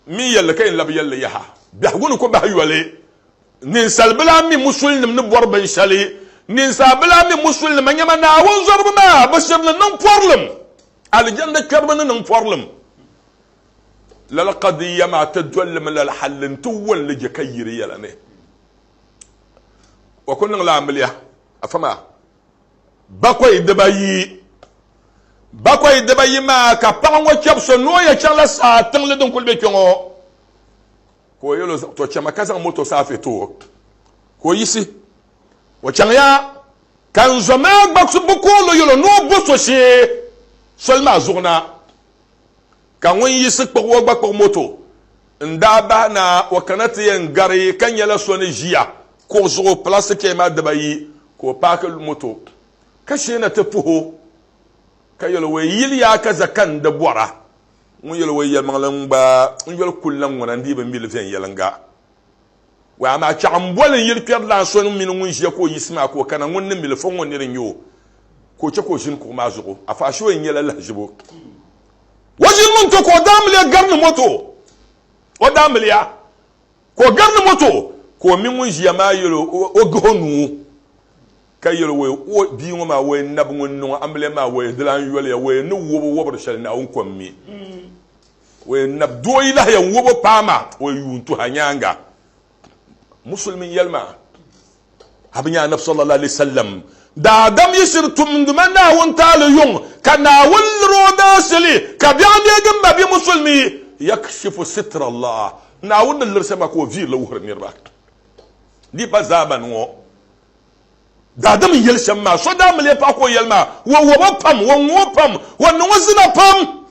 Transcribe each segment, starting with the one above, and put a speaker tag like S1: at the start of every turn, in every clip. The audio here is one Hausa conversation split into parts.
S1: mi yalla kay lab yalla yaha biagun ko ba yole nin salbala mi musulnim ne borban shali nin sabala mi musulnim nyama na won zorba ma bashir nan problem aljanna karbana nan problem la qadiyya ma tadwal min al hal tuwal li jakayri yalane wa kunna la amliya afama bakoy debayi ma ka pango chapso no ya chala sa tangle don kulbe kyongo ko yelo to chama kaza moto sa feto ko yisi wa chanya kan zoma baksu bukolo yelo no boso she solma zurna kan won yisi kpogwo gbakpo moto ndaba na wakanati yan gari kan yela soni jia ko zo place ke ma debayi ko pak moto kashe na tafuho kayelo we yilya ka zakan da bora mun yelo we yel manglan ba mun yel kullan wona ndi be mil fen yelanga wa ma chambol yel per la son min mun je ko yisma ko kana mun ne mil fon woni renyo ko ce ko jin ko ma zugo afa sho en yel la jibo wajin mun to ko damle garnu moto o damle ya ko garnu moto ko min mun je ma yelo o gonu kayelo we o bi ngoma we nab ngonno amble ma we dlan yole we no wobo shal na on kommi we nab do ila ya wobo pama we yuntu hanyanga muslimin yalma habnya nab sallallahu alaihi wasallam da dam yisirtum ndumana won tal yung kana wal roda sili ka biande gamba bi muslimi yakshifu sitra allah na won lirsama ko vi lo wor nirba di pa zaman wo da dam yel shamma so da mle pa ko yelma wo pam wo pam wo no zina pam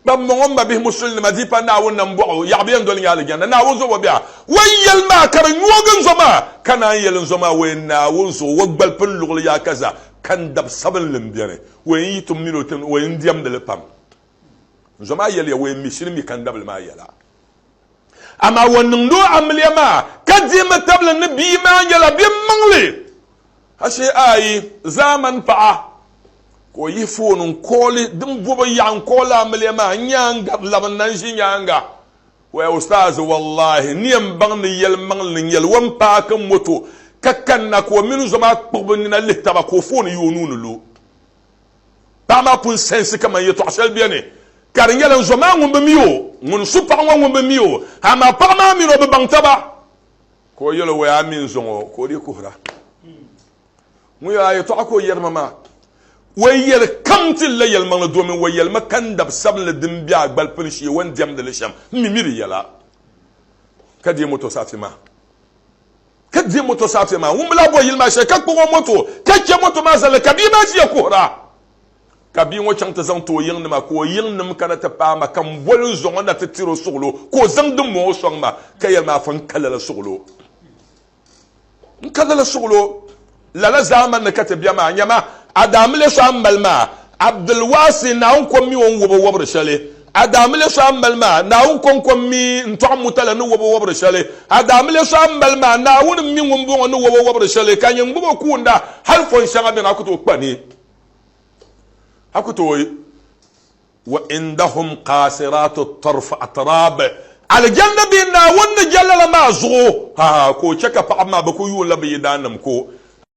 S1: bam mo ngomba bi musulmi ma di pa na won nam bo ya bi ndol nyaale janna na wo zo bo bia wo yelma kar nyogan zoma kana yelen zoma we na wo zo wo gbal pen lugul ya kaza kan dab sabal lim biane we yitum minutum we ndiam de le pam zoma yel ya we mishirmi kan dab ma yela ama wannan do amlema kadima tabla nabi ma yala bi mangli ashe ayi zaman fa ko yifonun koli dum bobo yan kola amlema nyanga laban nan shi nyanga wa ustaz wallahi niyam bangni yel mangli yel won pa kan moto kakkanna ko minu zama kpobni na litaba ko fon yonunu lo ba ma pun sense kama yeto asel biene kar ngelen zoma ngumbe miyo ngun supa ngumbe miyo ama parma mi no be bangtaba ko yelo we amin zongo ko di kuhra mu ya ayo to ko yer mama we yer kamti la yel man do min we yel makandab sabl dim biya gbal punishi won dem de lisham mi miri yala kadi moto satima wumbla bo yel ma she kak bo moto kake moto ma zale kabi ma ji kuhra kabi ngo changta zang to ying nima ko ying nim kana ta pa ma kam bol zonga na tiro suglo ko zang dum mo songma kayel ma fan kala suglo la zaman na katabiya ma nyama adam le shambal ma abdul wasi na on ko mi won wobo shale adam le shambal ma na on ko mi ntom tala no wobo shale adam le shambal ma na won mi won bo no wobo shale kanyen bo ku nda hal fon shanga be na ko to pani hakutoy wa indahum qasiratu at-tarf atrab aljanna bina wan jalala mazu ha ko chaka pa amma ba ko yula bi danam ko